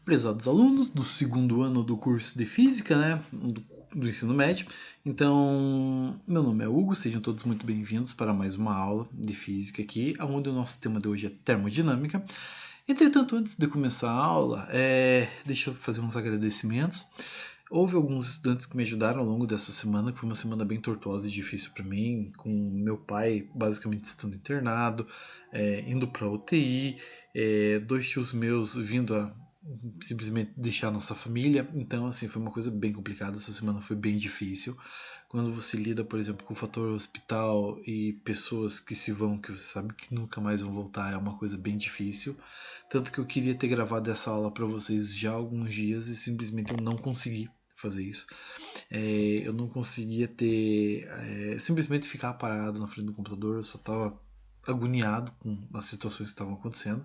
Prezados alunos do segundo ano do curso de Física, né, do ensino médio. Então, meu nome é Hugo, sejam todos muito bem-vindos para mais uma aula de Física aqui, onde o nosso tema de hoje é termodinâmica. Entretanto, antes de começar a aula, deixa eu fazer uns agradecimentos. Houve alguns estudantes que me ajudaram ao longo dessa semana, que foi uma semana bem tortuosa e difícil para mim, com meu pai basicamente estando internado, indo para UTI, dois tios meus vindo a simplesmente deixar a nossa família. Então, assim, foi uma coisa bem complicada. Essa semana foi bem difícil. Quando você lida, por exemplo, com o fator hospital e pessoas que se vão, que você sabe que nunca mais vão voltar, é uma coisa bem difícil. Tanto que eu queria ter gravado essa aula para vocês já há alguns dias e simplesmente eu não consegui fazer isso. Eu não conseguia ter. Simplesmente ficar parado na frente do computador, eu só estava agoniado com as situações que estavam acontecendo.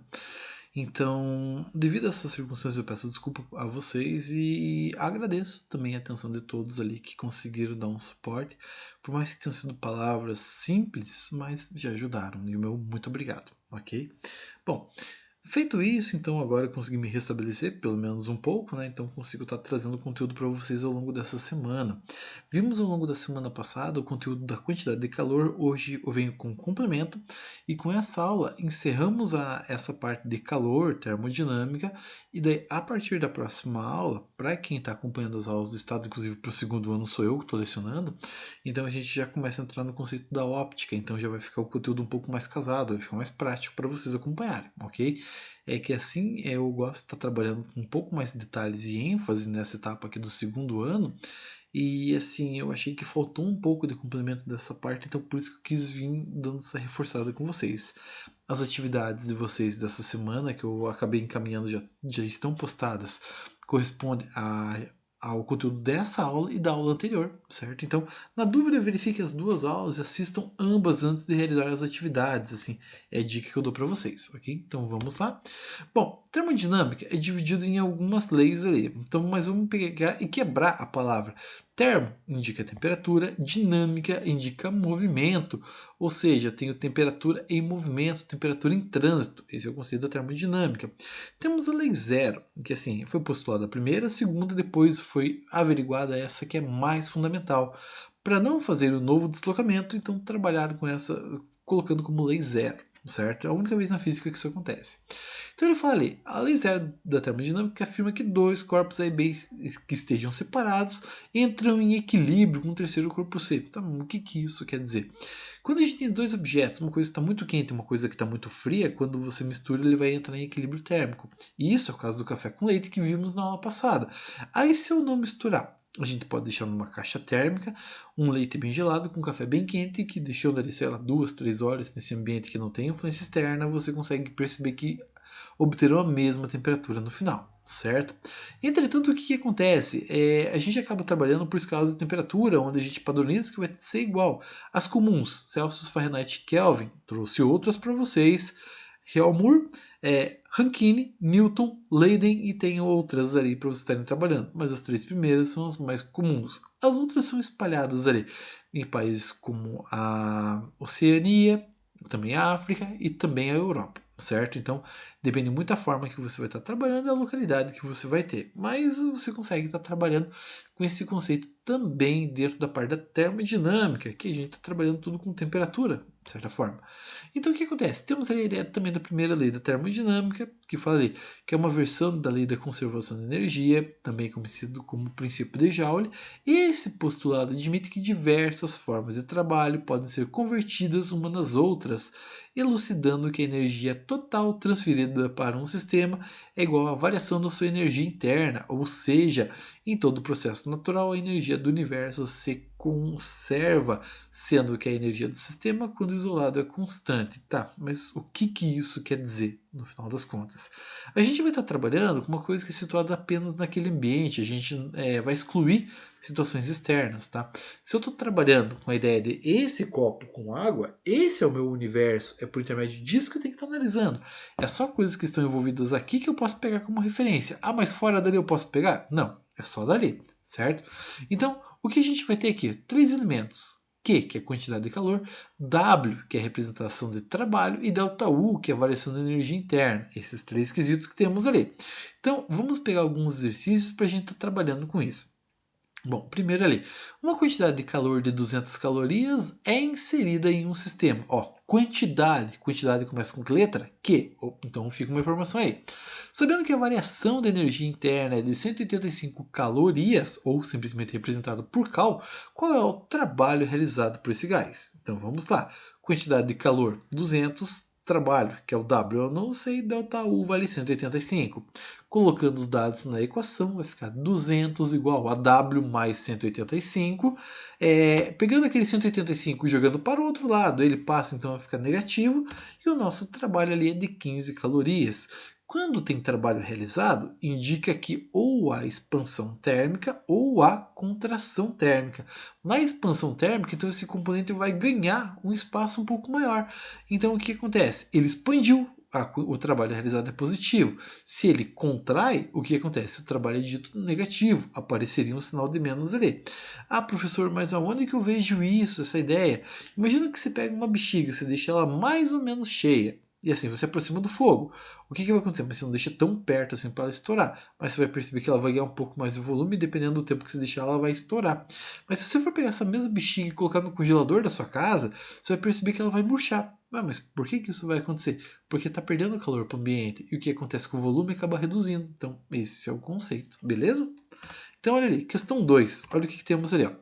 Então, devido a essas circunstâncias, eu peço desculpa a vocês e agradeço também a atenção de todos ali que conseguiram dar um suporte. Por mais que tenham sido palavras simples, mas já ajudaram. E o meu muito obrigado, ok? Bom, feito isso, então agora eu consegui me restabelecer, pelo menos um pouco, né? Então consigo estar trazendo conteúdo para vocês ao longo dessa semana. Vimos ao longo da semana passada o conteúdo da quantidade de calor, hoje eu venho com um complemento, e com essa aula encerramos essa parte de calor, termodinâmica, e daí a partir da próxima aula, para quem está acompanhando as aulas do estado, inclusive para o segundo ano sou eu que estou lecionando, então a gente já começa a entrar no conceito da óptica, então já vai ficar o conteúdo um pouco mais casado, vai ficar mais prático para vocês acompanharem, ok? É que assim eu gosto de estar trabalhando com um pouco mais de detalhes e ênfase nessa etapa aqui do segundo ano, e assim eu achei que faltou um pouco de complemento dessa parte, então por isso que eu quis vir dando essa reforçada com vocês. As atividades de vocês dessa semana, que eu acabei encaminhando, já estão postadas, correspondem ao conteúdo dessa aula e da aula anterior, certo? Então, na dúvida, verifique as duas aulas e assistam ambas antes de realizar as atividades, assim, é a dica que eu dou para vocês, ok? Então vamos lá. Bom, termodinâmica é dividido em algumas leis ali, então, mas vamos pegar e quebrar a palavra. Termo indica temperatura, dinâmica indica movimento, ou seja, tenho temperatura em movimento, temperatura em trânsito. Esse é o conceito da termodinâmica. Temos a lei zero, que assim foi postulada a primeira, a segunda, depois foi averiguada essa que é mais fundamental. Para não fazer o novo deslocamento, então trabalharam com essa, colocando como lei zero, certo? É a única vez na física que isso acontece. Então ele fala ali, a lei zero da termodinâmica afirma que dois corpos A e B que estejam separados entram em equilíbrio com o terceiro corpo C. Então, o que isso quer dizer? Quando a gente tem dois objetos, uma coisa que está muito quente e uma coisa que está muito fria, quando você mistura ele vai entrar em equilíbrio térmico. E isso é o caso do café com leite que vimos na aula passada. Aí se eu não misturar, a gente pode deixar numa caixa térmica um leite bem gelado com um café bem quente, que deixando ali, sei lá, 2, 3 horas nesse ambiente que não tem influência externa, você consegue perceber que obterão a mesma temperatura no final, certo? Entretanto, o que acontece? A gente acaba trabalhando por escalas de temperatura, onde a gente padroniza que vai ser igual. As comuns, Celsius, Fahrenheit, Kelvin, trouxe outras para vocês. Helmholtz, Rankine, Newton, Leyden e tem outras ali para vocês estarem trabalhando. Mas as três primeiras são as mais comuns. As outras são espalhadas ali em países como a Oceania, também a África e também a Europa, certo? Então, depende muito da forma que você vai estar trabalhando e da localidade que você vai ter. Mas você consegue estar trabalhando com esse conceito também dentro da parte da termodinâmica, que a gente está trabalhando tudo com temperatura, de certa forma. Então, o que acontece? Temos a ideia também da primeira lei da termodinâmica, que falei que é uma versão da lei da conservação de energia, também conhecido como princípio de Joule, e esse postulado admite que diversas formas de trabalho podem ser convertidas umas nas outras, elucidando que a energia total transferida para um sistema é igual à variação da sua energia interna, ou seja, em todo o processo natural a energia do universo se conserva, sendo que a energia do sistema, quando isolado, é constante. Tá, mas o que isso quer dizer no final das contas? A gente vai estar trabalhando com uma coisa que é situada apenas naquele ambiente, a gente vai excluir situações externas, tá? Se eu estou trabalhando com a ideia de esse copo com água, esse é o meu universo, é por intermédio disso que eu tenho que estar analisando. É só coisas que estão envolvidas aqui que eu posso pegar como referência. Ah, mas fora dali eu posso pegar? Não, é só dali, certo? Então, o que a gente vai ter aqui? Três elementos. Q, que é a quantidade de calor, W, que é a representação de trabalho, e ΔU, que é a variação da energia interna. Esses três quesitos que temos ali. Então, vamos pegar alguns exercícios para a gente estar trabalhando com isso. Bom, primeiro ali, uma quantidade de calor de 200 calorias é inserida em um sistema. Ó, quantidade começa com que letra? Q. Então fica uma informação aí. Sabendo que a variação da energia interna é de 185 calorias, ou simplesmente representada por cal, qual é o trabalho realizado por esse gás? Então vamos lá. Quantidade de calor 200, trabalho, que é o W, eu não sei, ΔU vale 185. Colocando os dados na equação, vai ficar 200 igual a W mais 185. Pegando aquele 185 e jogando para o outro lado, ele passa então a ficar negativo. E o nosso trabalho ali é de 15 calorias. Quando tem trabalho realizado, indica que ou há expansão térmica ou há contração térmica. Na expansão térmica, então esse componente vai ganhar um espaço um pouco maior. Então o que acontece? Ele expandiu, o trabalho realizado é positivo. Se ele contrai, o que acontece? O trabalho é dito negativo, apareceria um sinal de menos ali. Ah, professor, mas aonde que eu vejo isso, essa ideia? Imagina que você pega uma bexiga, você deixa ela mais ou menos cheia. E assim, você aproxima do fogo. O que vai acontecer? Mas você não deixa tão perto assim para ela estourar. Mas você vai perceber que ela vai ganhar um pouco mais de volume, e dependendo do tempo que você deixar, ela vai estourar. Mas se você for pegar essa mesma bexiga e colocar no congelador da sua casa, você vai perceber que ela vai murchar. Ah, mas por que isso vai acontecer? Porque está perdendo calor para o ambiente. E o que acontece com o volume acaba reduzindo. Então, esse é o conceito. Beleza? Então, olha ali. Questão 2. Olha o que temos ali. Ó.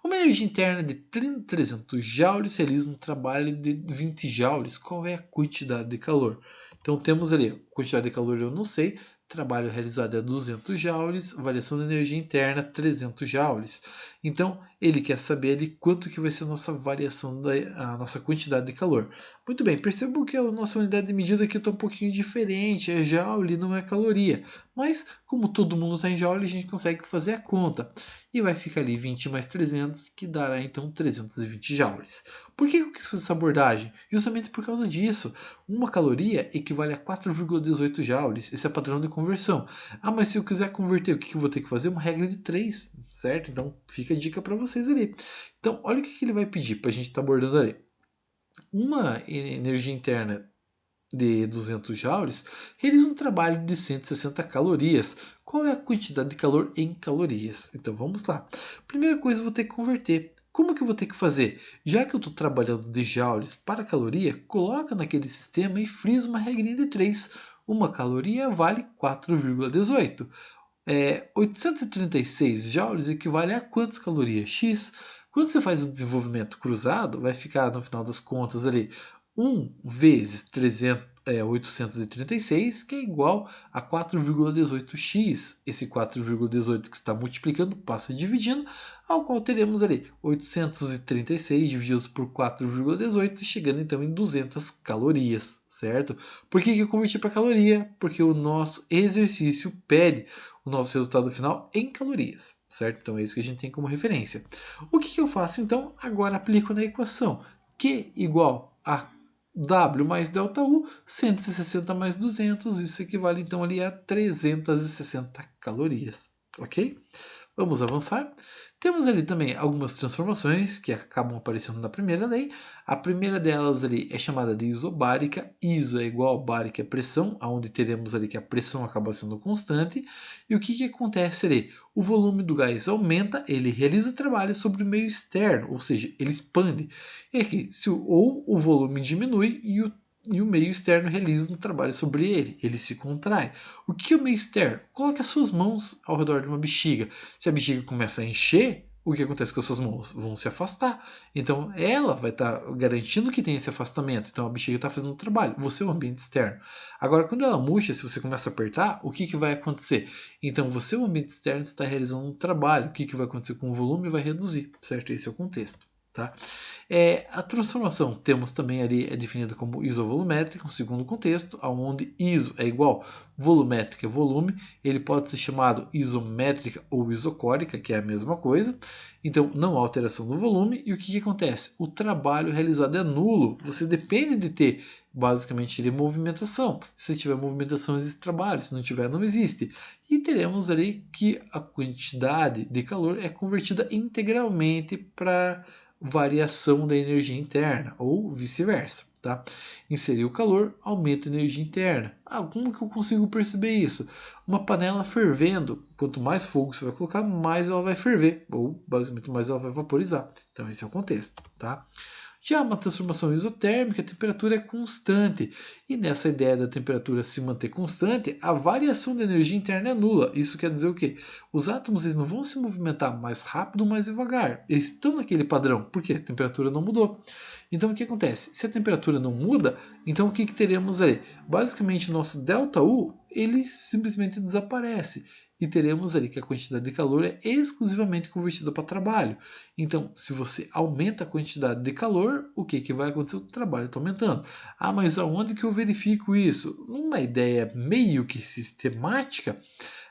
Uma energia interna de 300 joules realiza um trabalho de 20 joules. Qual é a quantidade de calor? Então temos ali, quantidade de calor eu não sei, trabalho realizado é 200 joules, variação de energia interna 300 joules. Então ele quer saber ali quanto que vai ser a nossa variação a nossa quantidade de calor. Muito bem, percebo que a nossa unidade de medida aqui está um pouquinho diferente, é joule, não é caloria. Mas como todo mundo está em joule, a gente consegue fazer a conta. E vai ficar ali 20 mais 300, que dará então 320 joules. Por que eu quis fazer essa abordagem? Justamente por causa disso. Uma caloria equivale a 4,18 joules. Esse é padrão de conversão. Ah, mas se eu quiser converter, o que eu vou ter que fazer? Uma regra de 3, certo? Então fica a dica para vocês ali. Então, olha o que ele vai pedir para a gente estar abordando ali. Uma energia interna de 200 joules realiza um trabalho de 160 calorias. Qual é a quantidade de calor em calorias? Então vamos lá. Primeira coisa, eu vou ter que converter. Como que eu vou ter que fazer? Já que eu estou trabalhando de joules para caloria, coloca naquele sistema e frisa uma regrinha de 3. Uma caloria vale 4,18. 836 joules equivale a quantas calorias? X. Quando você faz o desenvolvimento cruzado, vai ficar no final das contas ali 1 vezes 836, que é igual a 4,18x. Esse 4,18 que está multiplicando passa dividindo, ao qual teremos ali 836 divididos por 4,18, chegando então em 200 calorias, certo? Por que eu converti para caloria? Porque o nosso exercício pede o nosso resultado final em calorias, certo? Então é isso que a gente tem como referência. O que eu faço então? Agora aplico na equação Q igual a W mais ΔU, 160 mais 200, isso equivale então ali a 360 calorias, ok? Vamos avançar. Temos ali também algumas transformações que acabam aparecendo na primeira lei. A primeira delas ali é chamada de isobárica. Iso é igual a bárica é pressão, onde teremos ali que a pressão acaba sendo constante. E o que acontece ali? O volume do gás aumenta, ele realiza trabalho sobre o meio externo, ou seja, ele expande. E aqui, ou o volume diminui e o meio externo realiza um trabalho sobre ele se contrai. O que é o meio externo? Coloque as suas mãos ao redor de uma bexiga. Se a bexiga começa a encher, o que acontece com as suas mãos? Vão se afastar. Então ela vai estar garantindo que tem esse afastamento. Então a bexiga está fazendo o trabalho. Você é o ambiente externo. Agora, quando ela murcha, se você começa a apertar, o que vai acontecer? Então você, o ambiente externo, está realizando um trabalho. O que vai acontecer com o volume? Vai reduzir, certo? Esse é o contexto. Tá? A transformação temos também ali é definida como isovolumétrica, um segundo contexto, onde iso é igual volumétrica é volume, ele pode ser chamado isométrica ou isocórica, que é a mesma coisa, então não há alteração do volume, e o que acontece? O trabalho realizado é nulo, você depende de ter basicamente de movimentação, se você tiver movimentação existe trabalho, se não tiver não existe, e teremos ali que a quantidade de calor é convertida integralmente para variação da energia interna, ou vice-versa, tá? Inserir o calor aumenta a energia interna. Como que eu consigo perceber isso? Uma panela fervendo, quanto mais fogo você vai colocar, mais ela vai ferver, ou basicamente mais ela vai vaporizar. Então esse é o contexto, tá? Já uma transformação isotérmica, a temperatura é constante. E nessa ideia da temperatura se manter constante, a variação da energia interna é nula. Isso quer dizer o quê? Os átomos eles não vão se movimentar mais rápido ou mais devagar. Eles estão naquele padrão. Por quê? A temperatura não mudou. Então o que acontece? Se a temperatura não muda, então o que teremos aí? Basicamente o nosso ΔU ele simplesmente desaparece e teremos ali que a quantidade de calor é exclusivamente convertida para trabalho. Então, se você aumenta a quantidade de calor, o que vai acontecer? O trabalho está aumentando. Ah, mas aonde que eu verifico isso? Numa ideia meio que sistemática,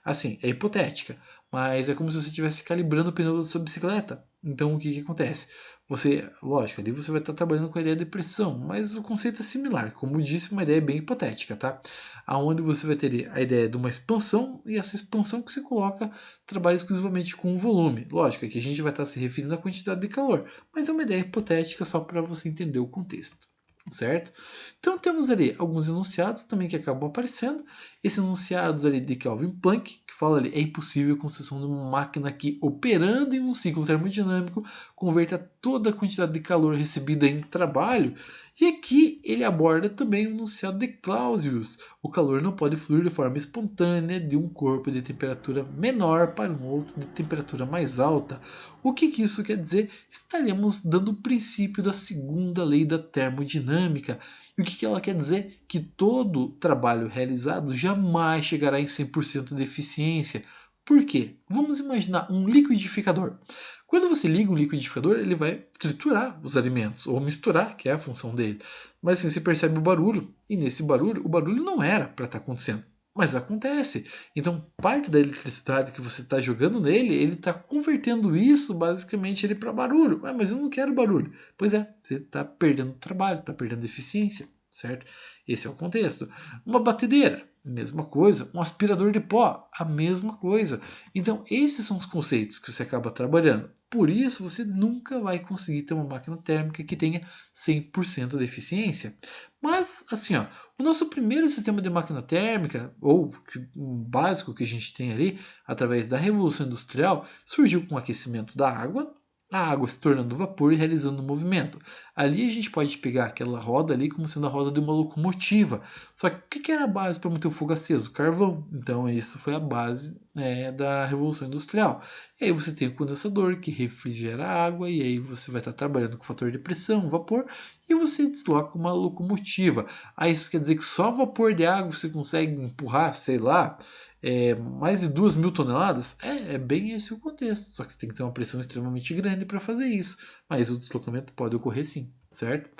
assim, é hipotética, mas é como se você estivesse calibrando o pneu da sua bicicleta. Então, o que acontece? Você, lógico, ali você vai estar trabalhando com a ideia de pressão, mas o conceito é similar. Como disse, uma ideia bem hipotética, tá? Aonde você vai ter a ideia de uma expansão e essa expansão que você coloca trabalha exclusivamente com o volume. Lógico, aqui a gente vai estar se referindo à quantidade de calor, mas é uma ideia hipotética só para você entender o contexto, certo? Então temos ali alguns enunciados também que acabam aparecendo. Esses enunciados ali de Kelvin Planck, que fala ali, é impossível a construção de uma máquina que, operando em um ciclo termodinâmico, converta toda a quantidade de calor recebida em trabalho. E aqui ele aborda também o enunciado de Clausius. O calor não pode fluir de forma espontânea de um corpo de temperatura menor para um outro de temperatura mais alta. O que isso quer dizer? Estaremos dando o princípio da segunda lei da termodinâmica. E o que ela quer dizer? Que todo trabalho realizado jamais chegará em 100% de eficiência. Por quê? Vamos imaginar um liquidificador. Quando você liga um liquidificador, ele vai triturar os alimentos, ou misturar, que é a função dele. Mas assim, você percebe o barulho, e nesse barulho, o barulho não era para estar acontecendo. Mas acontece. Então, parte da eletricidade que você está jogando nele, ele está convertendo isso basicamente ele para barulho. Mas eu não quero barulho. Pois é, você está perdendo trabalho, está perdendo eficiência, certo? Esse é o contexto. Uma batedeira, mesma coisa. Um aspirador de pó, a mesma coisa. Então, esses são os conceitos que você acaba trabalhando. Por isso, você nunca vai conseguir ter uma máquina térmica que tenha 100% de eficiência. Mas, assim, ó, o nosso primeiro sistema de máquina térmica, ou o básico que a gente tem ali, através da Revolução Industrial, surgiu com o aquecimento da água, a água se tornando vapor e realizando um movimento. Ali a gente pode pegar aquela roda ali como sendo a roda de uma locomotiva. Só que o que era a base para manter o fogo aceso? Carvão. Então isso foi a base da Revolução Industrial. E aí você tem o condensador que refrigera a água e aí você vai estar trabalhando com o fator de pressão, vapor, e você desloca uma locomotiva. Aí isso quer dizer que só vapor de água você consegue empurrar, sei lá, mais de 2.000 toneladas? É bem esse o contexto. Só que você tem que ter uma pressão extremamente grande para fazer isso. Mas o deslocamento pode ocorrer sim, certo?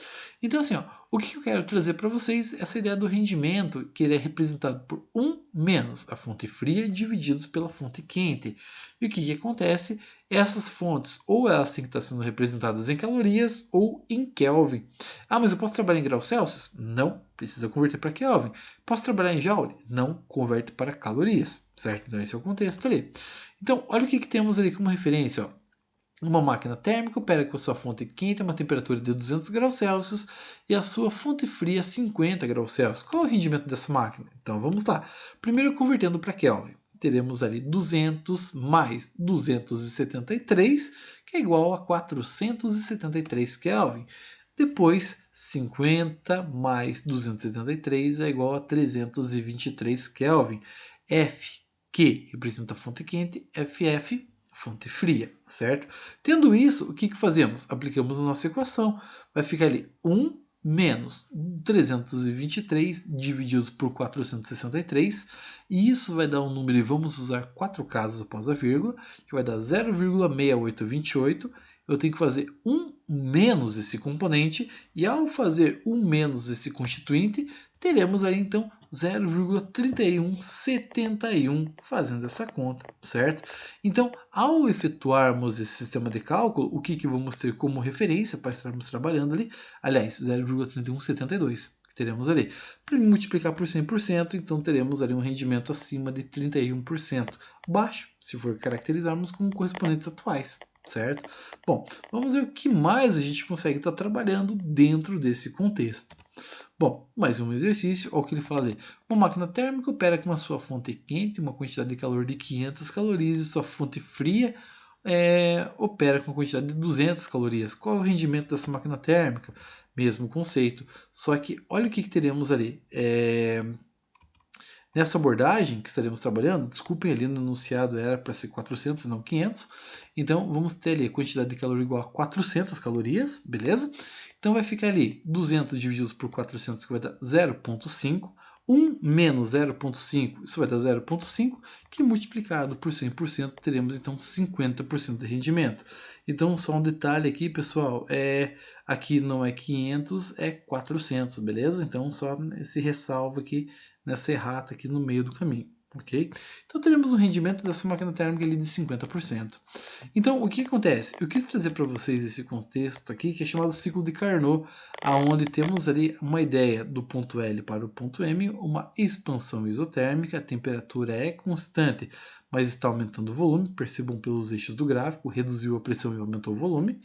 Então, assim, ó, o que eu quero trazer para vocês é essa ideia do rendimento, que ele é representado por 1 menos a fonte fria divididos pela fonte quente. E o que acontece? Essas fontes, ou elas têm que estar sendo representadas em calorias ou em Kelvin. Ah, mas eu posso trabalhar em graus Celsius? Não, precisa converter para Kelvin. Posso trabalhar em Joule? Não, converte para calorias, certo? Então esse é o contexto ali. Então, olha o que temos ali como referência, ó. Uma máquina térmica opera com a sua fonte quente a uma temperatura de 200 graus Celsius e a sua fonte fria a 50 graus Celsius. Qual é o rendimento dessa máquina? Então vamos lá. Primeiro convertendo para Kelvin. Teremos ali 200 mais 273, que é igual a 473 Kelvin. Depois, 50 mais 273 é igual a 323 Kelvin. F, que representa a fonte quente, FF, fonte fria, certo? Tendo isso, o que fazemos? Aplicamos a nossa equação. Vai ficar ali 1 menos 323 divididos por 463, e isso vai dar um número, e vamos usar 4 casas após a vírgula, que vai dar 0,6828. Eu tenho que fazer 1 menos esse componente, e ao fazer 1 menos esse constituinte, teremos aí então 0,3171 fazendo essa conta, certo? Então, ao efetuarmos esse sistema de cálculo, o que vamos ter como referência para estarmos trabalhando ali? Aliás, 0,3172 que teremos ali. Para multiplicar por 100%, então teremos ali um rendimento acima de 31%. Baixo, se for caracterizarmos como correspondentes atuais, certo? Bom, vamos ver o que mais a gente consegue estar trabalhando dentro desse contexto. Bom, mais um exercício, olha o que ele fala ali. Uma máquina térmica opera com uma sua fonte quente, uma quantidade de calor de 500 calorias, e sua fonte fria opera com uma quantidade de 200 calorias. Qual é o rendimento dessa máquina térmica? Mesmo conceito, só que olha o que teremos ali. Nessa abordagem que estaremos trabalhando, desculpem, ali no enunciado era para ser 400, não 500. Então, vamos ter ali a quantidade de calor igual a 400 calorias, beleza? Então, vai ficar ali 200 divididos por 400, que vai dar 0,5. 1 menos 0,5, isso vai dar 0,5, que multiplicado por 100%, teremos então 50% de rendimento. Então, só um detalhe aqui, pessoal, aqui não é 500, é 400, beleza? Então, só se ressalva aqui nessa errata aqui no meio do caminho, ok? Então teremos um rendimento dessa máquina térmica ali de 50%. Então o que acontece? Eu quis trazer para vocês esse contexto aqui que é chamado ciclo de Carnot, aonde temos ali uma ideia do ponto L para o ponto M, uma expansão isotérmica, a temperatura é constante, mas está aumentando o volume, percebam pelos eixos do gráfico, reduziu a pressão e aumentou o volume.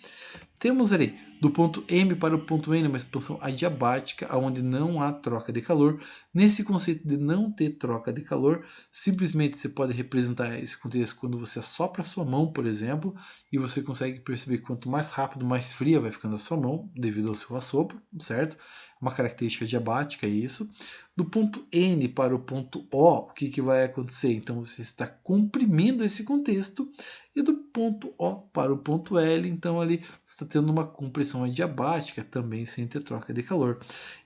Temos ali do ponto M para o ponto N uma expansão adiabática, onde não há troca de calor. Nesse conceito de não ter troca de calor, simplesmente você pode representar esse contexto quando você assopra a sua mão, por exemplo, e você consegue perceber que quanto mais rápido, mais fria vai ficando a sua mão, devido ao seu assopro, certo? Uma característica diabática isso. Do ponto N para o ponto O, o que vai acontecer? Então você está comprimindo esse contexto, e do ponto O para o ponto L, então ali você está tendo uma compressão adiabática também sem ter troca de calor.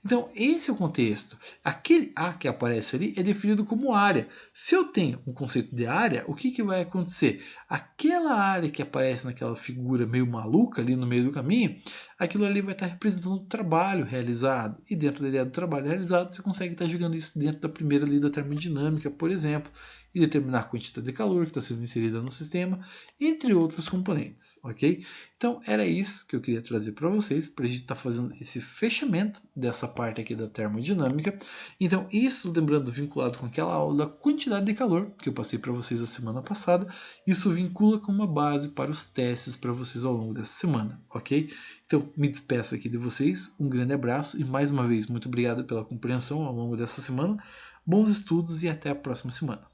Então esse é o contexto. Aquele A que aparece ali é definido como área. Se eu tenho um conceito de área, o que vai acontecer? Aquela área que aparece naquela figura meio maluca ali no meio do caminho, aquilo ali vai estar representando o trabalho realizado. E dentro da ideia do trabalho realizado, você consegue estar jogando isso dentro da primeira lei da termodinâmica, por exemplo, e determinar a quantidade de calor que está sendo inserida no sistema, entre outros componentes, ok? Então era isso que eu queria trazer para vocês, para a gente estar fazendo esse fechamento dessa parte aqui da termodinâmica. Então isso, lembrando, vinculado com aquela aula da quantidade de calor que eu passei para vocês a semana passada, isso vincula com uma base para os testes para vocês ao longo dessa semana, ok? Então me despeço aqui de vocês, um grande abraço e mais uma vez muito obrigado pela compreensão ao longo dessa semana, bons estudos e até a próxima semana.